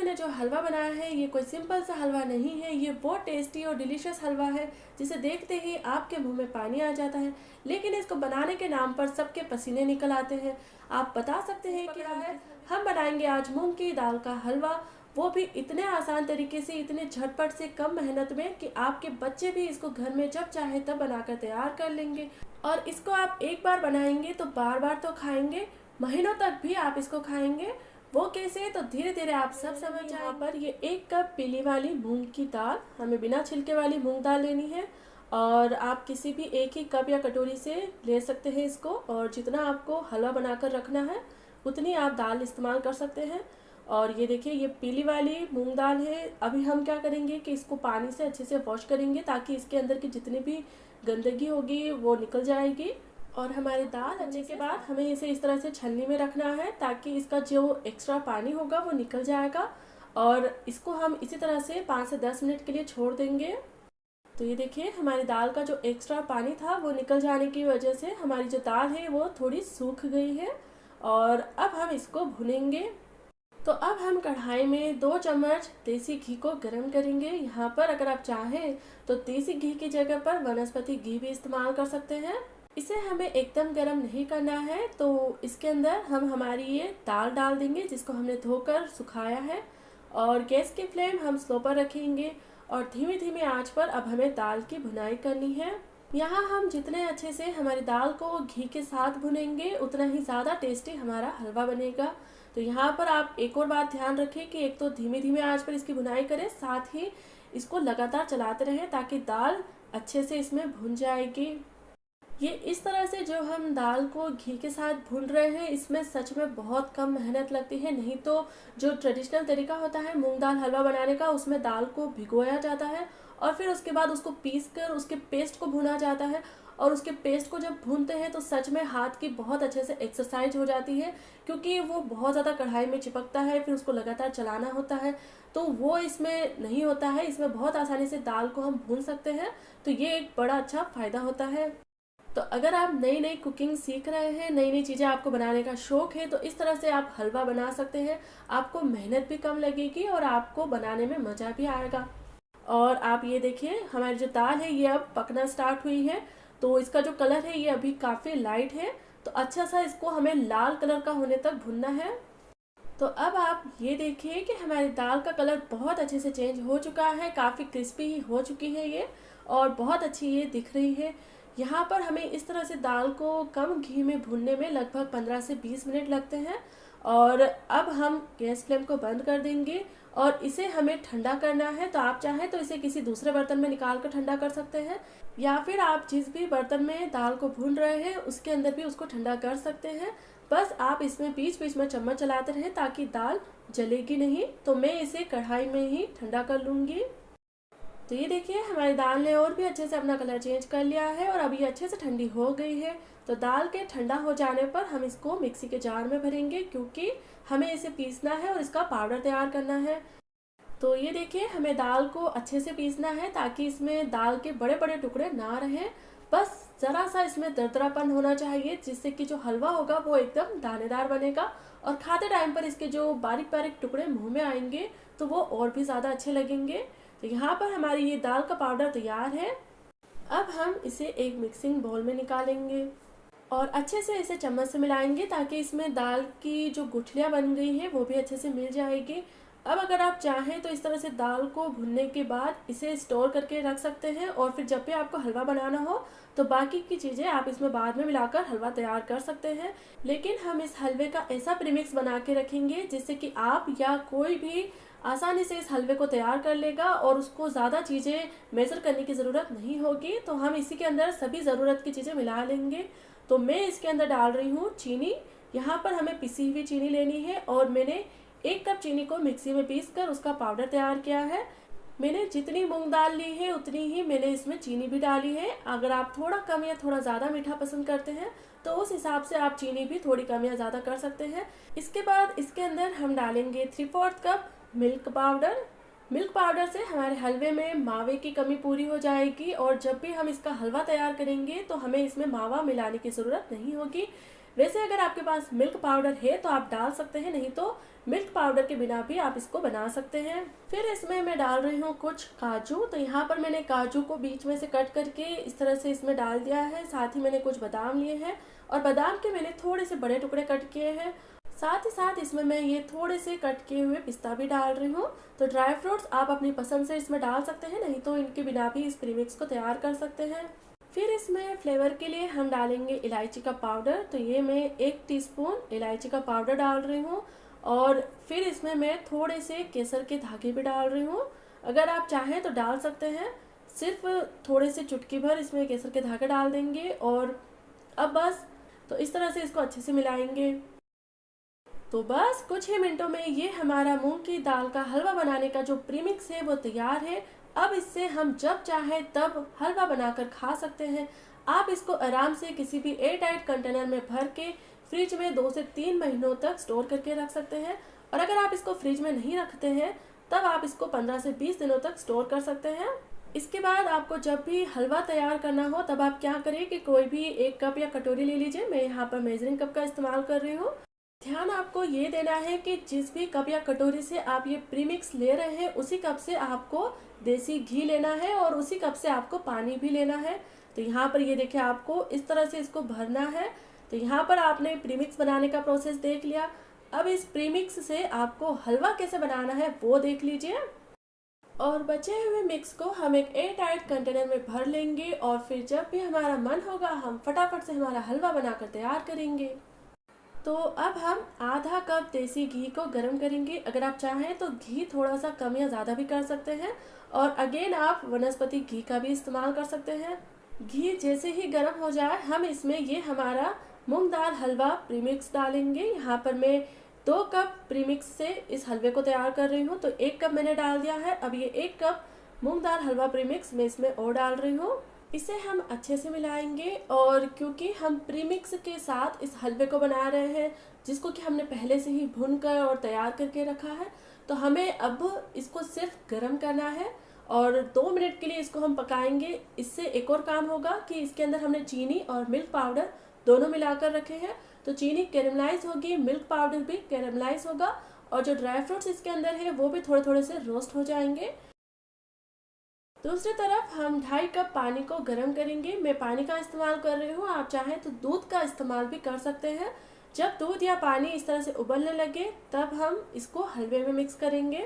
मैंने जो हलवा बनाया है ये कोई सिंपल सा हलवा नहीं है, ये बहुत टेस्टी और डिलीशियस हलवा है जिसे देखते ही आपके मुंह में पानी आ जाता है। लेकिन इसको बनाने के नाम पर सबके पसीने निकल आते हैं। आप बता सकते हैं क्या है? हम बनाएंगे आज मूंग की दाल का हलवा, वो भी इतने आसान तरीके से, इतने झटपट से, कम मेहनत में कि आपके बच्चे भी इसको घर में जब चाहे तब बनाकर तैयार कर लेंगे। और इसको आप एक बार बनाएंगे तो बार बार तो खाएंगे, महीनों तक भी आप इसको खाएंगे। वो कैसे, तो धीरे धीरे आप सब समझ जाएंगे। यहाँ पर ये 1 कप पीली वाली मूंग की दाल, हमें बिना छिलके वाली मूंग दाल लेनी है। और आप किसी भी एक ही कप या कटोरी से ले सकते हैं इसको, और जितना आपको हलवा बनाकर रखना है उतनी आप दाल इस्तेमाल कर सकते हैं। और ये देखिए, ये पीली वाली मूंग दाल है। अभी हम क्या करेंगे कि इसको पानी से अच्छे से वॉश करेंगे ताकि इसके अंदर की जितनी भी गंदगी होगी वो निकल जाएगी। और हमारी दाल अच्छे के बाद हमें इसे इस तरह से छलनी में रखना है ताकि इसका जो एक्स्ट्रा पानी होगा वो निकल जाएगा। और इसको हम इसी तरह से 5 से 10 मिनट के लिए छोड़ देंगे। तो ये देखिए, हमारी दाल का जो एक्स्ट्रा पानी था वो निकल जाने की वजह से हमारी जो दाल है वो थोड़ी सूख गई है। और अब हम इसको भुनेंगे। तो अब हम कढ़ाई में 2 चम्मच देसी घी को गर्म करेंगे। यहाँ पर अगर आप चाहें तो देसी घी की जगह पर वनस्पति घी भी इस्तेमाल कर सकते हैं। इसे हमें एकदम गर्म नहीं करना है। तो इसके अंदर हम हमारी ये दाल डाल देंगे जिसको हमने धोकर सुखाया है। और गैस की फ्लेम हम स्लो पर रखेंगे और धीमी धीमी आंच पर अब हमें दाल की भुनाई करनी है। यहाँ हम जितने अच्छे से हमारी दाल को घी के साथ भुनेंगे उतना ही ज़्यादा टेस्टी हमारा हलवा बनेगा। तो यहाँ पर आप एक और बात ध्यान रखें कि एक तो धीमी धीमी आंच पर इसकी भुनाई करें, साथ ही इसको लगातार चलाते रहें ताकि दाल अच्छे से इसमें भुन जाएगी। ये इस तरह से जो हम दाल को घी के साथ भून रहे हैं इसमें सच में बहुत कम मेहनत लगती है। नहीं तो जो ट्रेडिशनल तरीका होता है मूंग दाल हलवा बनाने का, उसमें दाल को भिगोया जाता है और फिर उसके बाद उसको पीस कर उसके पेस्ट को भुना जाता है। और उसके पेस्ट को जब भूनते हैं तो सच में हाथ की बहुत अच्छे से एक्सरसाइज हो जाती है, क्योंकि वो बहुत ज़्यादा कढ़ाई में चिपकता है, फिर उसको लगातार चलाना होता है। तो वो इसमें नहीं होता है, इसमें बहुत आसानी से दाल को हम भून सकते हैं। तो ये एक बड़ा अच्छा फ़ायदा होता है। तो अगर आप नई नई कुकिंग सीख रहे हैं, नई नई चीज़ें आपको बनाने का शौक है, तो इस तरह से आप हलवा बना सकते हैं। आपको मेहनत भी कम लगेगी और आपको बनाने में मज़ा भी आएगा। और आप ये देखिए, हमारी जो दाल है ये अब पकना स्टार्ट हुई है। तो इसका जो कलर है ये अभी काफ़ी लाइट है। तो अच्छा सा इसको हमें लाल कलर का होने तक भुनना है। तो अब आप ये देखिए कि हमारी दाल का कलर बहुत अच्छे से चेंज हो चुका है, काफ़ी क्रिस्पी हो चुकी है ये, और बहुत अच्छी ये दिख रही है। यहाँ पर हमें इस तरह से दाल को कम घी में भूनने में लगभग 15 से 20 मिनट लगते हैं। और अब हम गैस फ्लेम को बंद कर देंगे और इसे हमें ठंडा करना है। तो आप चाहें तो इसे किसी दूसरे बर्तन में निकाल कर ठंडा कर सकते हैं, या फिर आप जिस भी बर्तन में दाल को भून रहे हैं उसके अंदर भी उसको ठंडा कर सकते हैं। बस आप इसमें बीच बीच में चम्मच चलाते रहें ताकि दाल जलेगी नहीं। तो मैं इसे कढ़ाई में ही ठंडा कर लूँगी। तो ये देखिए, हमारी दाल ने और भी अच्छे से अपना कलर चेंज कर लिया है और अब ये अच्छे से ठंडी हो गई है। तो दाल के ठंडा हो जाने पर हम इसको मिक्सी के जार में भरेंगे, क्योंकि हमें इसे पीसना है और इसका पाउडर तैयार करना है। तो ये देखिए, हमें दाल को अच्छे से पीसना है ताकि इसमें दाल के बड़े बड़े टुकड़े ना रहें। बस ज़रा सा इसमें दरदरापन होना चाहिए, जिससे कि जो हलवा होगा वो एकदम दानेदार बनेगा और खाते टाइम पर इसके जो बारीक बारीक टुकड़े मुंह में आएंगे तो वो और भी ज़्यादा अच्छे लगेंगे। तो यहाँ पर हमारी ये दाल का पाउडर तैयार है। अब हम इसे एक मिक्सिंग बाउल में निकालेंगे और अच्छे से इसे चम्मच से मिलाएंगे ताकि इसमें दाल की जो गुठलियाँ बन गई हैं वो भी अच्छे से मिल जाएगी। अब अगर आप चाहें तो इस तरह से दाल को भुनने के बाद इसे स्टोर करके रख सकते हैं, और फिर जब भी आपको हलवा बनाना हो तो बाकी की चीज़ें आप इसमें बाद में मिलाकर हलवा तैयार कर सकते हैं। लेकिन हम इस हलवे का ऐसा प्रीमिक्स बना के रखेंगे जिससे कि आप या कोई भी आसानी से इस हलवे को तैयार कर लेगा और उसको ज़्यादा चीज़ें मेज़र करने की ज़रूरत नहीं होगी। तो हम इसी के अंदर सभी ज़रूरत की चीज़ें मिला लेंगे। तो मैं इसके अंदर डाल रही हूँ चीनी। यहाँ पर हमें पिसी हुई चीनी लेनी है और मैंने 1 कप चीनी को मिक्सी में पीस कर उसका पाउडर तैयार किया है। मैंने जितनी मूंग दाल ली है उतनी ही मैंने इसमें चीनी भी डाली है। अगर आप थोड़ा कम या थोड़ा ज़्यादा मीठा पसंद करते हैं तो उस हिसाब से आप चीनी भी थोड़ी कम या ज़्यादा कर सकते हैं। इसके बाद इसके अंदर हम डालेंगे 3/4 cup milk powder. Milk powder से हमारे हलवे में मावे की कमी पूरी हो जाएगी और जब भी हम इसका हलवा तैयार करेंगे तो हमें इसमें मावा मिलाने की ज़रूरत नहीं होगी। वैसे अगर आपके पास मिल्क पाउडर है तो आप डाल सकते हैं, नहीं तो मिल्क पाउडर के बिना भी आप इसको बना सकते हैं। फिर इसमें मैं डाल रही हूँ कुछ काजू। तो यहाँ पर मैंने काजू को बीच में से कट करके इस तरह से इसमें डाल दिया है। साथ ही मैंने कुछ बादाम लिए हैं और बादाम के मैंने थोड़े से बड़े टुकड़े कट किए हैं। साथ ही साथ इसमें मैं ये थोड़े से कट किए हुए पिस्ता भी डाल रही हूँ। तो ड्राई फ्रूट्स आप अपनी पसंद से इसमें डाल सकते हैं, नहीं तो इनके बिना भी इस प्रीमिक्स को तैयार कर सकते हैं। फिर इसमें फ्लेवर के लिए हम डालेंगे इलायची का पाउडर। तो ये मैं 1 टीस्पून इलायची का पाउडर डाल रही हूँ और फिर इसमें मैं थोड़े से केसर के धागे भी डाल रही हूँ। अगर आप चाहें तो डाल सकते हैं, सिर्फ थोड़े से चुटकी भर इसमें केसर के धागे डाल देंगे। और अब बस तो इस तरह से इसको अच्छे से मिलाएंगे। तो बस कुछ ही मिनटों में ये हमारा मूंग की दाल का हलवा बनाने का जो प्रीमिक्स है वो तैयार है। अब इससे हम जब चाहे तब हलवा बनाकर खा सकते हैं। आप इसको आराम से किसी भी एयर टाइट कंटेनर में भर के फ्रिज में 2 से 3 महीनों तक स्टोर करके रख सकते हैं। और अगर आप इसको फ्रिज में नहीं रखते हैं तब आप इसको 15 से 20 दिनों तक स्टोर कर सकते हैं। इसके बाद आपको जब भी हलवा तैयार करना हो तब आप क्या करें कि कोई भी 1 कप या कटोरी ले लीजिए। मैं यहाँ पर मेजरिंग कप का इस्तेमाल कर रही हूँ। ध्यान आपको ये देना है कि जिस भी कप या कटोरी से आप ये प्रीमिक्स ले रहे हैं उसी कप से आपको देसी घी लेना है और उसी कप से आपको पानी भी लेना है। तो यहाँ पर ये देखिए आपको इस तरह से इसको भरना है। तो यहाँ पर आपने प्रीमिक्स बनाने का प्रोसेस देख लिया। अब इस प्रीमिक्स से आपको हलवा कैसे बनाना है वो देख लीजिए। और बचे हुए मिक्स को हम एक एयर टाइट कंटेनर में भर लेंगे और फिर जब भी हमारा मन होगा हम फटाफट से हमारा हलवा बनाकर तैयार करेंगे। तो अब हम आधा कप देसी घी को गर्म करेंगे। अगर आप चाहें तो घी थोड़ा सा कम या ज़्यादा भी कर सकते हैं और अगेन आप वनस्पति घी का भी इस्तेमाल कर सकते हैं। घी जैसे ही गर्म हो जाए हम इसमें ये हमारा मूंग दाल हलवा प्रीमिक्स डालेंगे। यहाँ पर मैं 2 कप प्रीमिक्स से इस हलवे को तैयार कर रही हूँ। तो 1 कप मैंने डाल दिया है। अब ये 1 कप मूंग दाल हलवा प्रीमिक्स मैं इसमें और डाल रही हूँ। इसे हम अच्छे से मिलाएंगे और क्योंकि हम प्रीमिक्स के साथ इस हलवे को बना रहे हैं जिसको कि हमने पहले से ही भून कर और तैयार करके रखा है, तो हमें अब इसको सिर्फ गर्म करना है और 2 मिनट के लिए इसको हम पकाएंगे। इससे एक और काम होगा कि इसके अंदर हमने चीनी और मिल्क पाउडर दोनों मिलाकर रखे हैं। तो चीनी कैरेमलाइज होगी, मिल्क पाउडर भी कैरेमलाइज होगा और जो ड्राई फ्रूट्स इसके अंदर है वो भी थोड़े थोड़े से रोस्ट हो जाएंगे। दूसरी तरफ हम 2.5 कप पानी को गर्म करेंगे। मैं पानी का इस्तेमाल कर रही हूँ, आप चाहें तो दूध का इस्तेमाल भी कर सकते हैं। जब दूध या पानी इस तरह से उबलने लगे तब हम इसको हलवे में मिक्स करेंगे।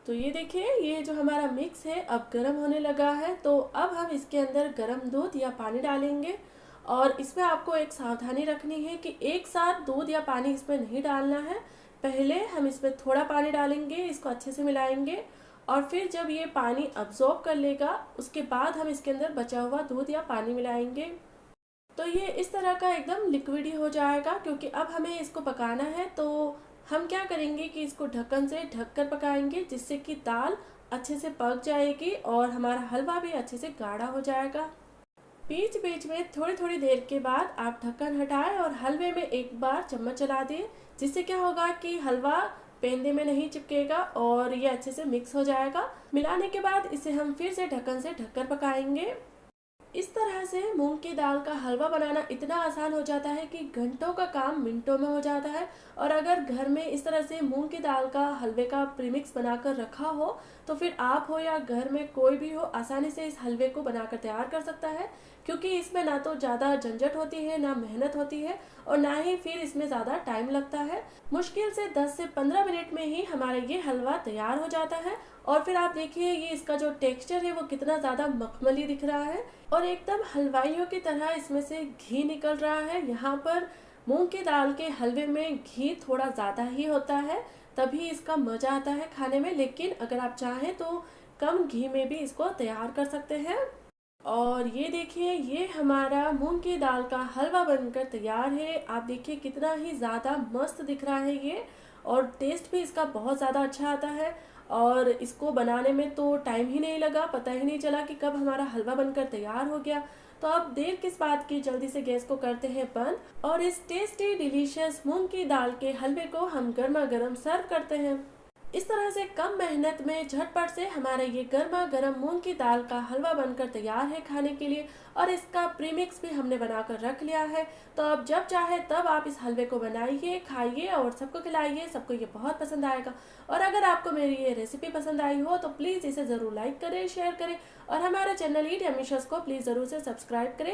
तो ये देखिए ये जो हमारा मिक्स है अब गर्म होने लगा है। तो अब हम इसके अंदर गर्म दूध या पानी डालेंगे और इसमें आपको एक सावधानी रखनी है कि एक साथ दूध या पानी इसमें नहीं डालना है। पहले हम इसमें थोड़ा पानी डालेंगे, इसको अच्छे से मिलाएंगे और फिर जब ये पानी अब्जॉर्ब कर लेगा उसके बाद हम इसके अंदर बचा हुआ दूध या पानी मिलाएंगे। तो ये इस तरह का एकदम लिक्विड ही हो जाएगा। क्योंकि अब हमें इसको पकाना है तो हम क्या करेंगे कि इसको ढक्कन से ढक कर पकाएंगे जिससे कि दाल अच्छे से पक जाएगी और हमारा हलवा भी अच्छे से गाढ़ा हो जाएगा। बीच बीच में थोड़ी थोड़ी देर के बाद आप ढक्कन हटाएं और हलवे में एक बार चम्मच चला दें, जिससे क्या होगा कि हलवा पेंदे में नहीं चिपकेगा और ये अच्छे से मिक्स हो जाएगा। मिलाने के बाद इसे हम फिर से ढक्कन से ढककर पकाएंगे। इस तरह से मूंग की दाल का हलवा बनाना इतना आसान हो जाता है कि घंटों का काम मिनटों में हो जाता है। और अगर घर में इस तरह से मूंग की दाल का हलवे का प्रीमिक्स बनाकर रखा हो तो फिर आप हो या घर में कोई भी हो आसानी से इस हलवे को बनाकर तैयार कर सकता है। क्योंकि इसमें ना तो ज़्यादा झंझट होती है, ना मेहनत होती है और ना ही फिर इसमें ज़्यादा टाइम लगता है। मुश्किल से 10 से 15 मिनट में ही हमारा ये हलवा तैयार हो जाता है। और फिर आप देखिए ये इसका जो टेक्सचर है वो कितना ज़्यादा मखमली दिख रहा है और एकदम हलवाइयों की तरह इसमें से घी निकल रहा है। यहाँ पर मूंग की दाल के हलवे में घी थोड़ा ज़्यादा ही होता है, तभी इसका मज़ा आता है खाने में। लेकिन अगर आप चाहें तो कम घी में भी इसको तैयार कर सकते हैं। और ये देखिए ये हमारा मूंग की दाल का हलवा बनकर तैयार है। आप देखिए कितना ही ज़्यादा मस्त दिख रहा है ये और टेस्ट भी इसका बहुत ज़्यादा अच्छा आता है। और इसको बनाने में तो टाइम ही नहीं लगा, पता ही नहीं चला कि कब हमारा हलवा बनकर तैयार हो गया। तो अब देर किस बात की, जल्दी से गैस को करते हैं बंद और इस टेस्टी डिलीशियस मूंग की दाल के हलवे को हम गर्मा गर्म सर्व करते हैं। इस तरह से से कम मेहनत में झटपट से हमारा ये गर्मा गर्म मूंग की दाल का हलवा बनकर तैयार है खाने के लिए। और इसका प्रीमिक्स भी हमने बनाकर रख लिया है। तो अब जब चाहे तब आप इस हलवे को बनाइए, खाइए और सबको खिलाइए, सबको ये बहुत पसंद आएगा। और अगर आपको मेरी ये रेसिपी पसंद आई हो तो प्लीज़ इसे ज़रूर लाइक करें, शेयर करें और हमारे चैनल ईट यम्मी को प्लीज़ ज़रूर से सब्सक्राइब करें।